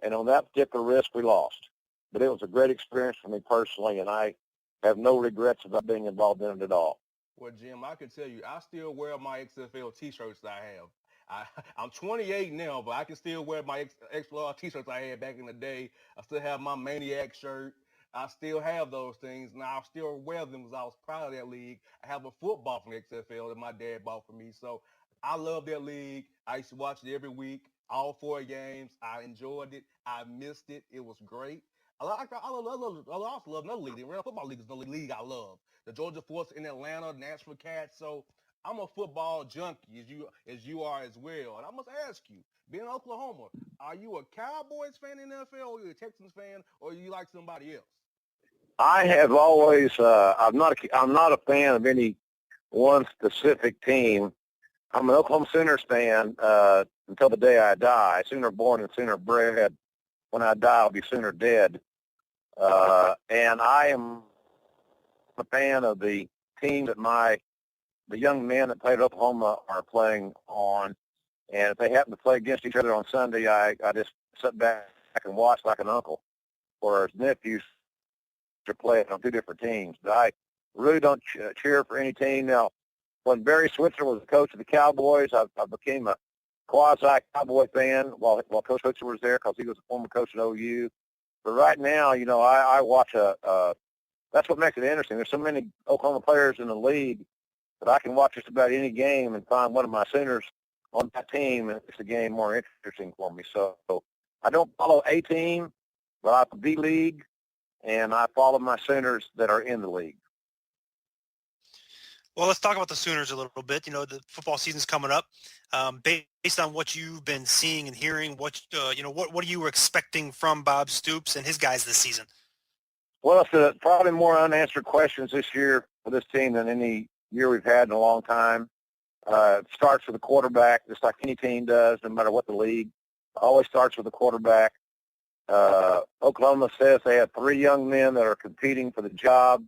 and on that particular risk, we lost. But it was a great experience for me personally, and I have no regrets about being involved in it at all. Well, Jim, I can tell you, I still wear my XFL T-shirts that I have. I'm 28 now, but I can still wear my XFL T-shirts I had back in the day. I still have my Maniac shirt. I still have those things. Now, I still wear them because I was proud of that league. I have a football from XFL that my dad bought for me. So I love that league. I used to watch it every week, all 4 games. I enjoyed it. I missed it. It was great. I also love another league. The Real Football League is another league I love. The Georgia Force in Atlanta, Nashville Cats. So I'm a football junkie as you are as well. And I must ask you, being in Oklahoma, are you a Cowboys fan in the NFL, or are you a Texans fan, or you like somebody else? I have always. I'm not a fan of any one specific team. I'm an Oklahoma Sooners fan until the day I die. Sooner born and sooner bred. When I die, I'll be sooner dead. And I am a fan of the team that the young men that played at Oklahoma are playing on. And if they happen to play against each other on Sunday, I just sit back and watch like an uncle. Whereas nephews are playing on 2 different teams. But I really don't cheer for any team. Now, when Barry Switzer was the coach of the Cowboys, I became a quasi-Cowboy fan while Coach Switzer was there because he was a former coach at OU. But right now, I watch that's what makes it interesting. There's so many Oklahoma players in the league that I can watch just about any game and find one of my Sooners on that team, and it makes the game more interesting for me. So I don't follow a team, but I follow the league, and I follow my Sooners that are in the league. Well, let's talk about the Sooners a little bit. The football season's coming up. Based on what you've been seeing and hearing, what are you expecting from Bob Stoops and his guys this season? Well, it's probably more unanswered questions this year for this team than any year we've had in a long time. It starts with the quarterback, just like any team does, no matter what the league. It always starts with the quarterback. Oklahoma says they have 3 young men that are competing for the job.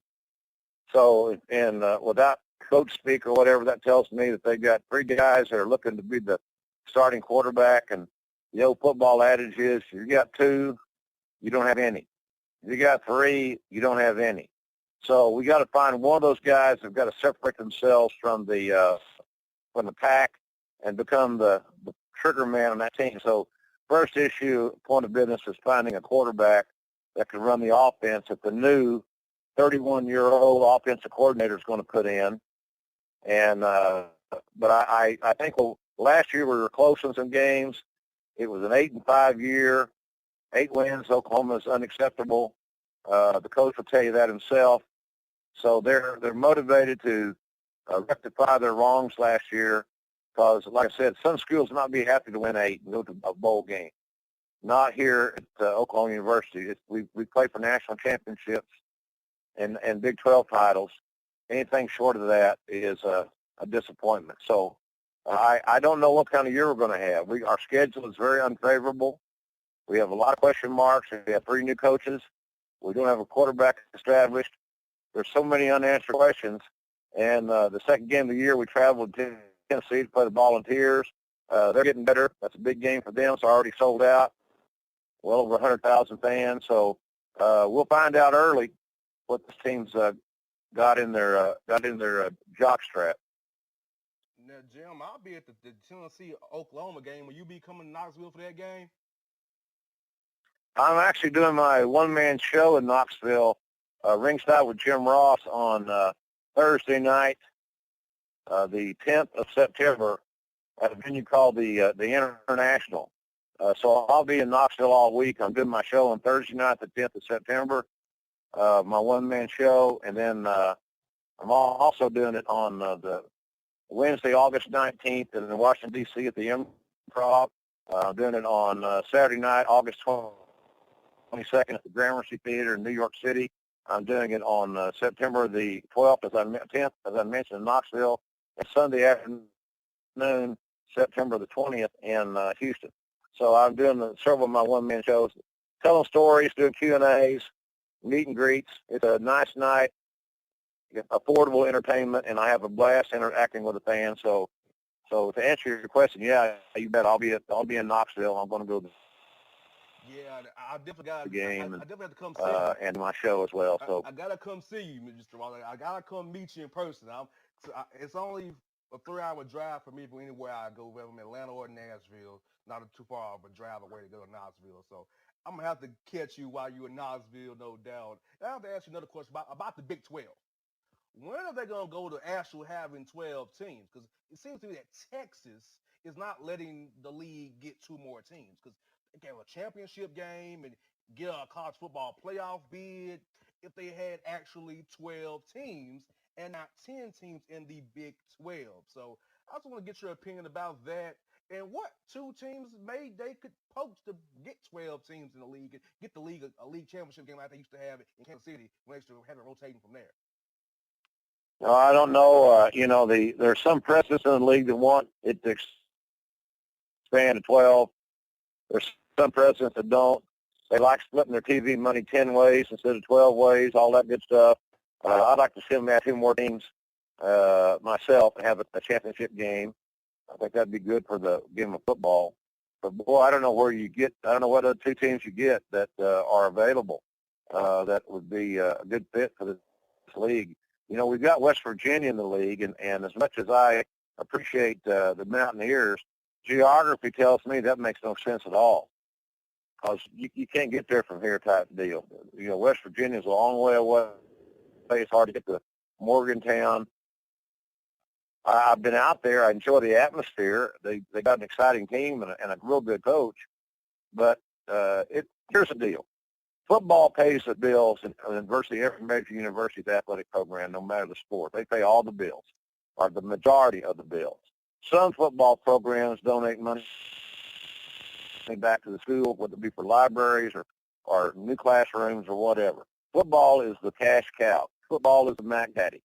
So, and without coach speak or whatever, that tells me that they've got 3 guys that are looking to be the starting quarterback. And the old football adage is, you got 2, you don't have any. If you got 3, you don't have any. So we got to find one of those guys who've got to separate themselves from the pack and become the trigger man on that team. So first point of business is finding a quarterback that can run the offense that the new 31-year-old offensive coordinator is going to put in. And but I think last year we were close in some games. It was an 8-5 year, 8 wins. Oklahoma is unacceptable. The coach will tell you that himself. So they're motivated to rectify their wrongs last year because, like I said, some schools might be happy to win 8 and go to a bowl game. Not here at Oklahoma University. We play for national championships and Big 12 titles. Anything short of that is a disappointment. So I don't know what kind of year we're going to have. Our schedule is very unfavorable. We have a lot of question marks. We have 3 new coaches. We don't have a quarterback established. There's so many unanswered questions. And the second game of the year, we traveled to Tennessee to play the Volunteers. They're getting better. That's a big game for them. It's already sold out. Well over 100,000 fans. So we'll find out early what this team's got in their jock strap. Now, Jim, I'll be at the Tennessee-Oklahoma game. Will you be coming to Knoxville for that game? I'm actually doing my one-man show in Knoxville, ringside with Jim Ross on Thursday night, the 10th of September, at a venue called the International. So I'll be in Knoxville all week. I'm doing my show on Thursday night, the 10th of September, my one-man show, and then I'm also doing it on the Wednesday, August 19th in Washington, D.C. at the Improv. I'm doing it on Saturday night, August 22nd at the Gramercy Theater in New York City. I'm doing it on September the 10th, as I mentioned, in Knoxville, and Sunday afternoon, September the 20th in Houston. So I'm doing several of my one-man shows, telling stories, doing Q&As, meet and greets. It's a nice night, affordable entertainment, and I have a blast interacting with the fans. So to answer your question, yeah, you bet I'll be in Knoxville. I'm going to go to I definitely got the game I definitely have to come see you. And my show as well. So I gotta come see you, Mr. Waller. I gotta come meet you in person. It's only a 3-hour drive for me from anywhere I go, whether I'm in Atlanta or Nashville. Not too far of a drive away to go to Knoxville. So I'm gonna have to catch you while you're in Knoxville, no doubt. And I have to ask you another question about the Big 12. When are they going to go to actually having 12 teams? Because it seems to me that Texas is not letting the league get 2 more teams. Because they can have a championship game and get a college football playoff bid if they had actually 12 teams and not 10 teams in the Big 12. So I just want to get your opinion about that. And what 2 teams they could poach to get 12 teams in the league and get the league a league championship game like they used to have in Kansas City when they used to have it rotating from there. No, I don't know. There's some presidents in the league that want it to expand to 12. There's some presidents that don't. They like splitting their TV money 10 ways instead of 12 ways, all that good stuff. I'd like to see them have 2 more teams myself and have a championship game. I think that'd be good for the game of football. But, boy, I don't know what other 2 teams you get that are available that would be a good fit for this league. We've got West Virginia in the league, and as much as I appreciate the Mountaineers, geography tells me that makes no sense at all, because you can't get there from here type deal. West Virginia is a long way away. It's hard to get to Morgantown. I've been out there. I enjoy the atmosphere. They got an exciting team and a real good coach. But here's the deal. Football pays the bills in virtually every major university's athletic program, no matter the sport. They pay all the bills, or the majority of the bills. Some football programs donate money back to the school, whether it be for libraries or new classrooms or whatever. Football is the cash cow. Football is the Mac Daddy.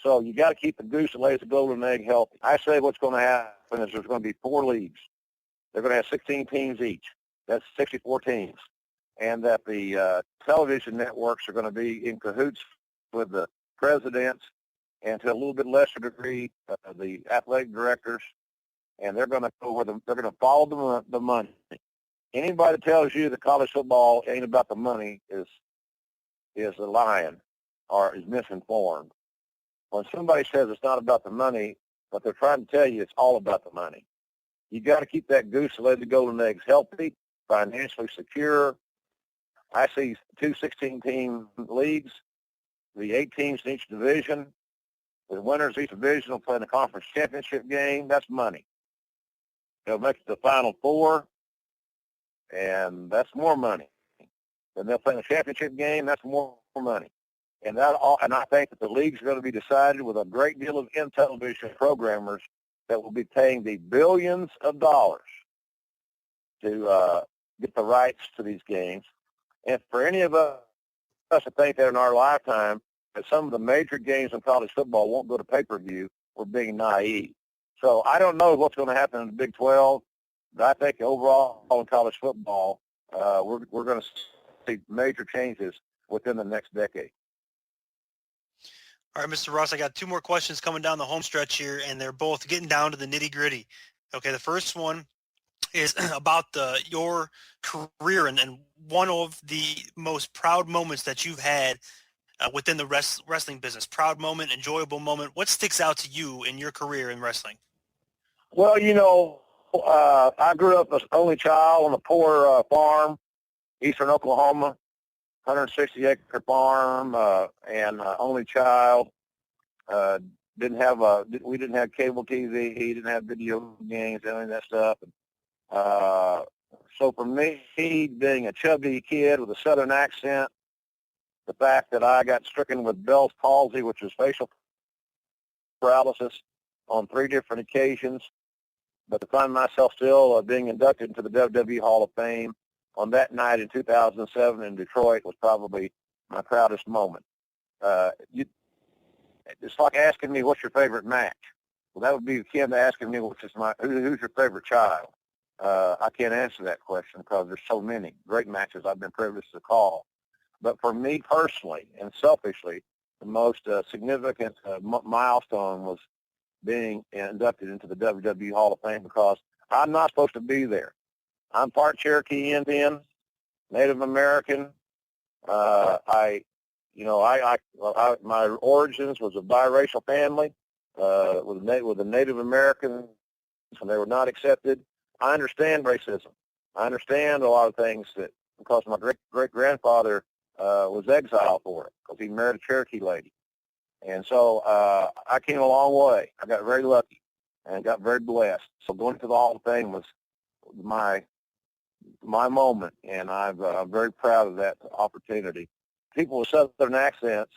So you got to keep the goose that lays the golden egg healthy. I say what's going to happen is there's going to be 4 leagues. They're going to have 16 teams each. That's 64 teams. And that the television networks are going to be in cahoots with the presidents and to a little bit lesser degree the athletic directors, and they're going to go where they're going to follow the money. Anybody that tells you that college football ain't about the money is a lying or is misinformed. When somebody says it's not about the money, but they're trying to tell you it's all about the money. You got to keep that goose that lays the golden eggs healthy, financially secure. I see 2 16-team leagues, the 8 teams in each division. The winners of each division will play in the conference championship game. That's money. They'll make it to the Final 4, and that's more money. Then they'll play in the championship game. That's more money. And I think that the league's going to be decided with a great deal of in-television programmers that will be paying the billions of dollars to get the rights to these games. And for any of us to think that in our lifetime that some of the major games in college football won't go to pay-per-view, we're being naive. So I don't know what's going to happen in the Big 12, but I think overall in college football, we're going to see major changes within the next decade. All right, Mr. Ross, I got two more questions coming down the home stretch here, and they're both getting down to the nitty-gritty. Okay, the first one is about your career and one of the most proud moments that you've had within the wrestling business. Proud moment, enjoyable moment. What sticks out to you in your career in wrestling? Well, I grew up as only child on a poor farm, eastern Oklahoma, 160-acre farm, and only child. We didn't have cable TV. He didn't have video games, any of that stuff. So for me, being a chubby kid with a southern accent, the fact that I got stricken with Bell's palsy, which is facial paralysis, on 3 different occasions, but to find myself still being inducted into the WWE Hall of Fame on that night in 2007 in Detroit was probably my proudest moment. It's like asking me, what's your favorite match? Well, that would be akin to asking me, who's your favorite child? I can't answer that question because there's so many great matches I've been privileged to call. But for me personally and selfishly, the most significant milestone was being inducted into the WWE Hall of Fame because I'm not supposed to be there. I'm part Cherokee Indian, Native American. My origins was a biracial family with the Native Americans, and they were not accepted. I understand racism. I understand a lot of things because my great-grandfather was exiled for it because he married a Cherokee lady. And so I came a long way. I got very lucky and got very blessed. So going to the Hall of Fame was my moment, and I'm very proud of that opportunity. People with southern accents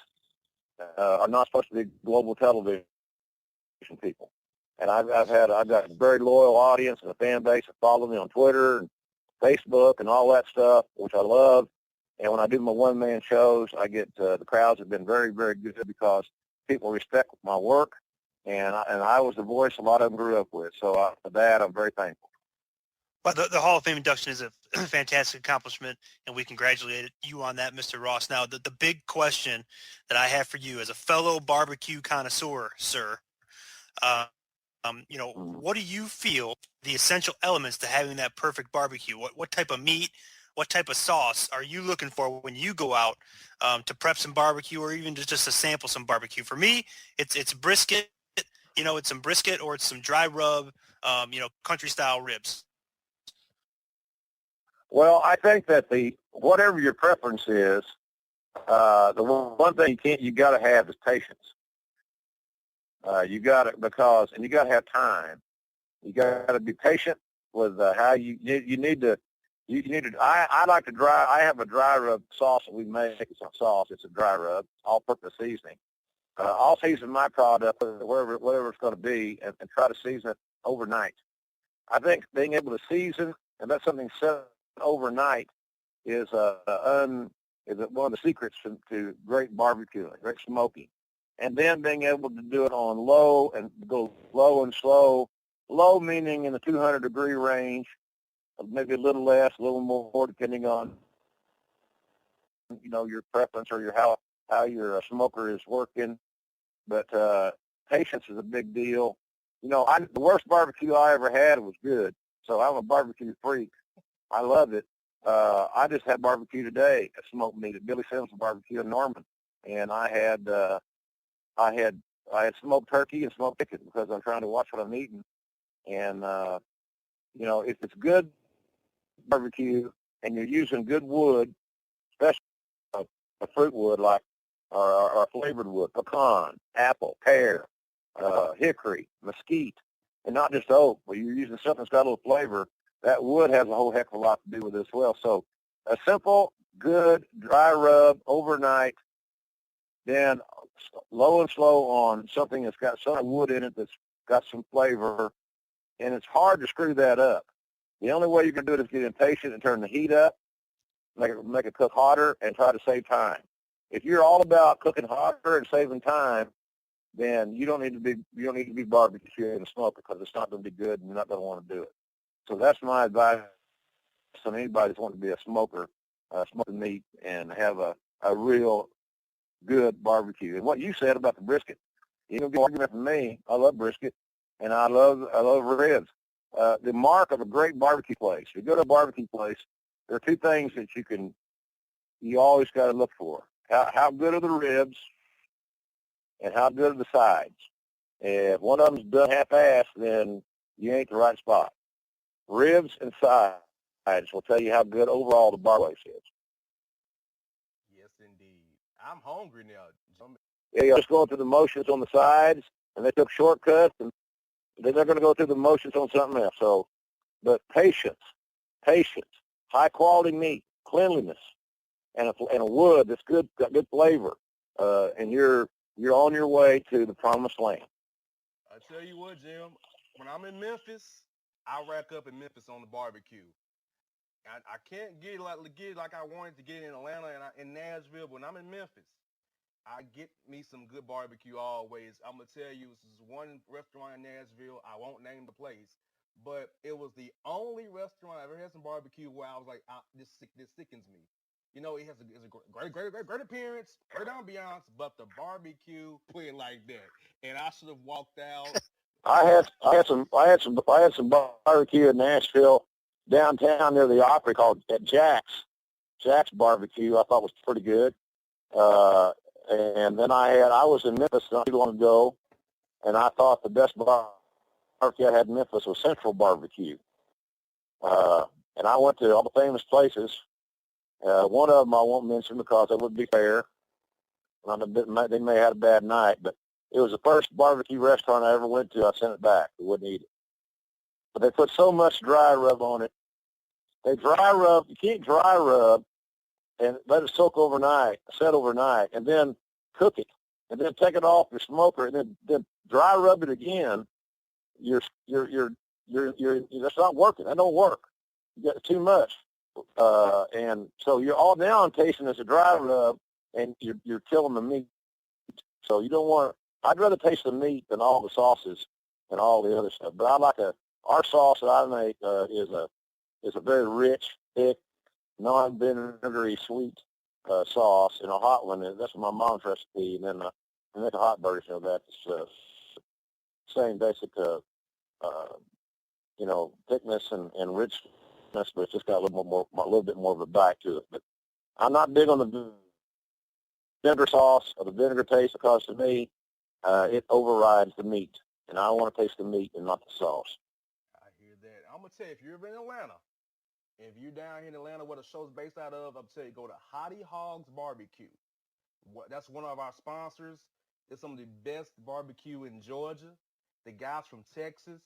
are not supposed to be global television people. And I've got a very loyal audience and a fan base that follow me on Twitter and Facebook and all that stuff, which I love. And when I do my one-man shows, I get the crowds have been very, very good because people respect my work, and I was the voice a lot of them grew up with. So for that, I'm very thankful. Well, the Hall of Fame induction is a fantastic accomplishment, and we congratulate you on that, Mr. Ross. Now, the big question that I have for you as a fellow barbecue connoisseur, sir, what do you feel the essential elements to having that perfect barbecue? What type of meat, what type of sauce are you looking for when you go out to prep some barbecue or even just to sample some barbecue? For me, it's brisket, it's some brisket or it's some dry rub, country-style ribs. Well, I think that whatever your preference is, the one thing you got to have is patience. You got to have time. You got to be patient with how you need to. I like to dry. I have a dry rub sauce that we make. It's a sauce. It's a dry rub, all-purpose seasoning. I'll season my product, whatever it's going to be, and try to season it overnight. I think being able to season and let something set overnight is one of the secrets to great barbecuing, great smoking. And then being able to do it on low and go low and slow. Low meaning in the 200-degree range, maybe a little less, a little more, depending on your preference or how your smoker is working. But patience is a big deal. The worst barbecue I ever had was good, so I'm a barbecue freak. I love it. I just had barbecue today, a smoked meat at Billy Sims Barbecue in Norman, and I had smoked turkey and smoked chicken because I'm trying to watch what I'm eating. And if it's good barbecue and you're using good wood, especially a fruit wood like or flavored wood, pecan, apple, pear, hickory, mesquite, and not just oak, but you're using something that's got a little flavor, that wood has a whole heck of a lot to do with it as well. So a simple, good, dry rub overnight, then low and slow on something that's got some wood in it that's got some flavor, and it's hard to screw that up. The only way you can do it is get impatient and turn the heat up, make it cook hotter, and try to save time. If you're all about cooking hotter and saving time, then you don't need to be barbecuing the smoker because it's not going to be good and you're not going to want to do it. So that's my advice to anybody that's wanting to be a smoker, smoking meat and have a real good barbecue. And what you said about the brisket, you can be arguing for me. I love brisket, and I love ribs. The mark of a great barbecue place. You go to a barbecue place, there are two things that you always got to look for. How good are the ribs, and how good are the sides? If one of them's done half-assed, then you ain't the right spot. Ribs and sides will tell you how good overall the bar place is. Yes, indeed. I'm hungry now. Yeah, you're just going through the motions on the sides, and they took shortcuts, and then they're going to go through the motions on something else. So, but patience, high-quality meat, cleanliness, and a wood that's good, got good flavor, and you're on your way to the promised land. I tell you what, Jim, when I'm in Memphis, I rack up in Memphis on the barbecue. I can't get it like I wanted to get in Atlanta and in Nashville, but when I'm in Memphis, I get me some good barbecue always. I'm going to tell you, this is one restaurant in Nashville. I won't name the place, but it was the only restaurant I've ever had some barbecue where I was like, this sickens me. You know, it has a great appearance, great ambiance, but the barbecue put it like that. And I should have walked out. I had some barbecue in Nashville downtown near the Opry called at Jack's Barbecue. I thought was pretty good. And then I was in Memphis not too long ago, and I thought the best barbecue I had in Memphis was Central Barbecue. And I went to all the famous places. One of them I won't mention because it wouldn't be fair. They may have had a bad night, but it was the first barbecue restaurant I ever went to. I sent it back. I wouldn't eat it. But they put so much dry rub on it. They dry rub. You can't dry rub and let it set overnight, and then cook it, and then take it off your smoker, and then dry rub it again. That's not working. That don't work. You got too much, and so you're all now tasting as a dry rub, and you're killing the meat. So you don't want. I'd rather taste the meat than all the sauces and all the other stuff. But I like our sauce that I make is a very rich, thick, non-vinegary, sweet sauce, and a hot one. And that's my mom's recipe. And then I make a hot version of that. It's same basic, thickness and richness, but it's just got a little bit more of a bite to it. But I'm not big on the vinegar sauce or the vinegar taste because to me, it overrides the meat, and I want to taste the meat and not the sauce. I hear that. I'm gonna tell you, if you're ever in Atlanta. If you're down here in Atlanta where the show's based out of, I'm telling you, go to Hottie Hogs Barbecue. That's one of our sponsors. It's some of the best barbecue in Georgia. The guy's from Texas.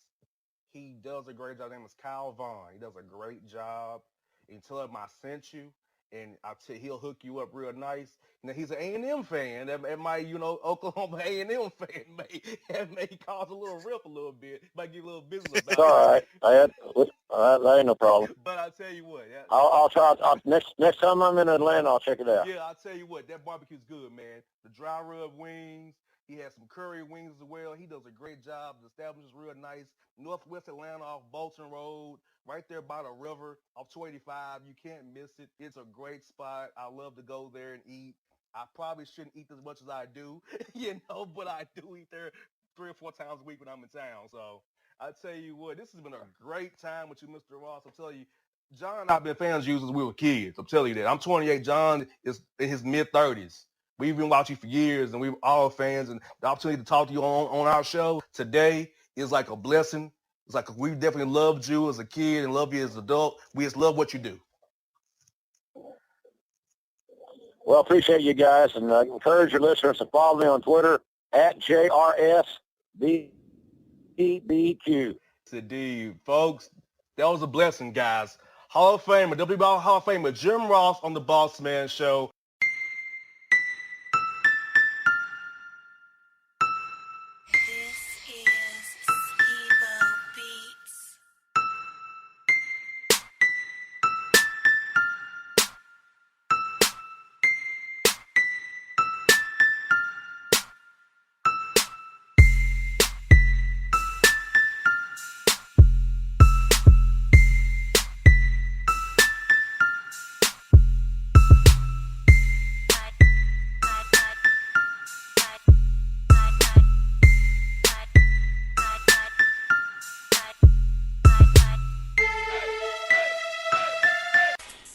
He does a great job. His name is Kyle Vaughn. He does a great job. You can tell him I sent you, and he'll hook you up real nice. Now, he's an A&M fan. That might, Oklahoma A&M fan may cause a little rift a little bit. Might get a little business about it. It's all right. That ain't no problem. But I'll tell you what. I'll try. Next time I'm in Atlanta, I'll check it out. Yeah, I'll tell you what. That barbecue's good, man. The dry rub wings. He has some curry wings as well. He does a great job. The establishment is real nice. Northwest Atlanta off Bolton Road, right there by the river, off 285. You can't miss it. It's a great spot. I love to go there and eat. I probably shouldn't eat as much as I do, but I do eat there 3 or 4 times a week when I'm in town. So I tell you what, this has been a great time with you, Mr. Ross. I'll tell you, John and I have been fans of you since we were kids. I'm telling you that. I'm 28. John is in his mid-30s. We've been watching you for years, and we're all fans. And the opportunity to talk to you on our show today is like a blessing. It's like we definitely loved you as a kid and love you as an adult. We just love what you do. Well, appreciate you guys, and encourage your listeners to follow me on Twitter at JRSBBQ. Indeed, folks. That was a blessing, guys. Hall of Famer, WBall Hall of Famer Jim Ross on the Bossman Show.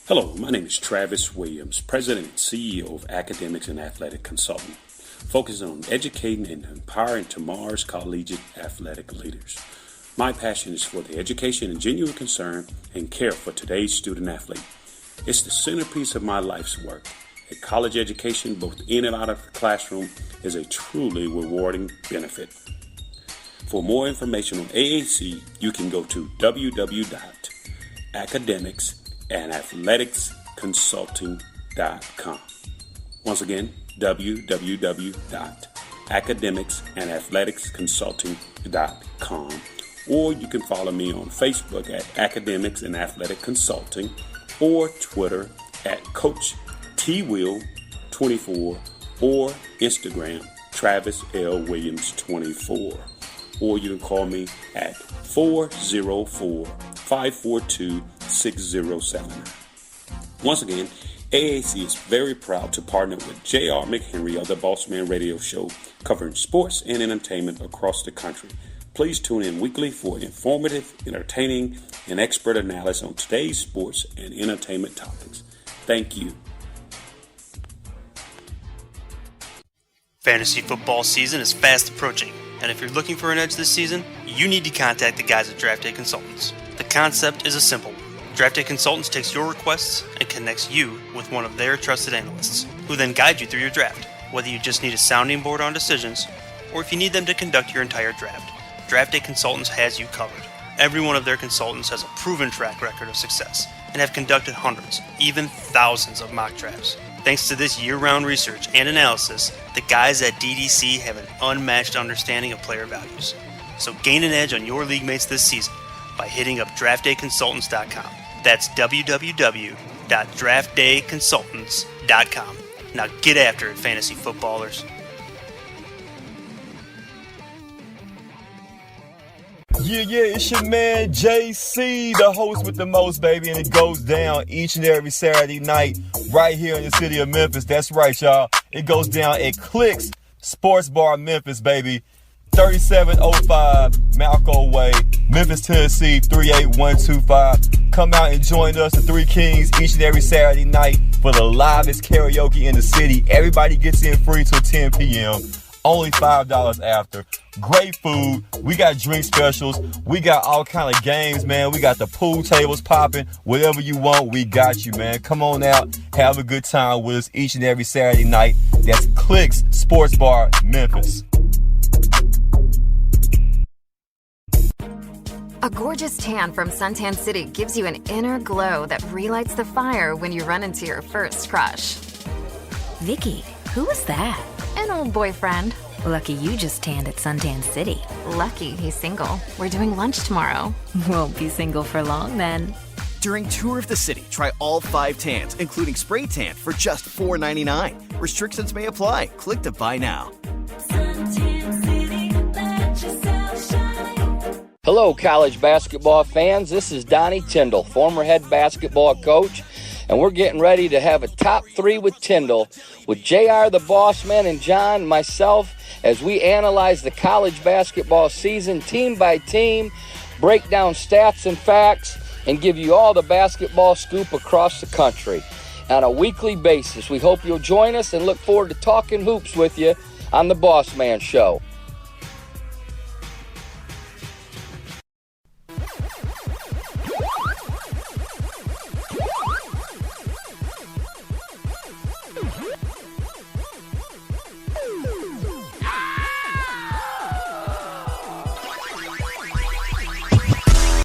Hello, my name is Travis Williams, President and CEO of Academics and Athletic Consulting, focusing on educating and empowering tomorrow's collegiate athletic leaders. My passion is for the education and genuine concern and care for today's student athlete. It's the centerpiece of my life's work. A college education, both in and out of the classroom, is a truly rewarding benefit. For more information on AAC, you can go to www.academicsandathleticsconsulting.com. Once again, www.academicsandathleticsconsulting.com. Or you can follow me on Facebook at Academics and Athletic Consulting or Twitter at Coach TWill24 or Instagram Travis L. Williams 24. Or you can call me at 404-542-6079. Once again, AAC is very proud to partner with J.R. McHenry of the Bossman radio show, covering sports and entertainment across the country. Please tune in weekly for informative, entertaining, and expert analysis on today's sports and entertainment topics. Thank you. Fantasy football season is fast approaching, and if you're looking for an edge this season, you need to contact the guys at Draft Day Consultants. The concept is a simple one. Draft Day Consultants takes your requests and connects you with one of their trusted analysts, who then guide you through your draft, whether you just need a sounding board on decisions, or if you need them to conduct your entire draft. Draft Day Consultants has you covered. Every one of their consultants has a proven track record of success and have conducted hundreds, even thousands of mock drafts. Thanks to this year-round research and analysis, the guys at DDC have an unmatched understanding of player values. So gain an edge on your league mates this season by hitting up draftdayconsultants.com. That's www.draftdayconsultants.com. Now get after it, fantasy footballers. Yeah, it's your man JC, the host with the most, baby, and it goes down each and every Saturday night right here in the city of Memphis. That's right, y'all. It goes down at Clicks Sports Bar Memphis, baby. 3705 Malco Way, Memphis, Tennessee, 38125. Come out and join us, the Three Kings, each and every Saturday night for the livest karaoke in the city. Everybody gets in free till 10 p.m. Only $5 after. Great food. We got drink specials. We got all kind of games, man. We got the pool tables popping. Whatever you want, we got you, man. Come on out. Have a good time with us each and every Saturday night. That's Clicks Sports Bar, Memphis. A gorgeous tan from Suntan City gives you an inner glow that relights the fire when you run into your first crush. Vicky, who was that? An old boyfriend. Lucky you just tanned at Suntan City. Lucky he's single. We're doing lunch tomorrow. Won't be single for long then. During Tour of the City, try all 5 tans, including spray tan, for just $4.99. Restrictions may apply. Click to buy now. Hello, college basketball fans. This is Donnie Tyndall, former head basketball coach, and we're getting ready to have a top 3 with Tyndall with JR the Bossman and John, myself, as we analyze the college basketball season team by team, break down stats and facts, and give you all the basketball scoop across the country on a weekly basis. We hope you'll join us and look forward to talking hoops with you on the Bossman Show.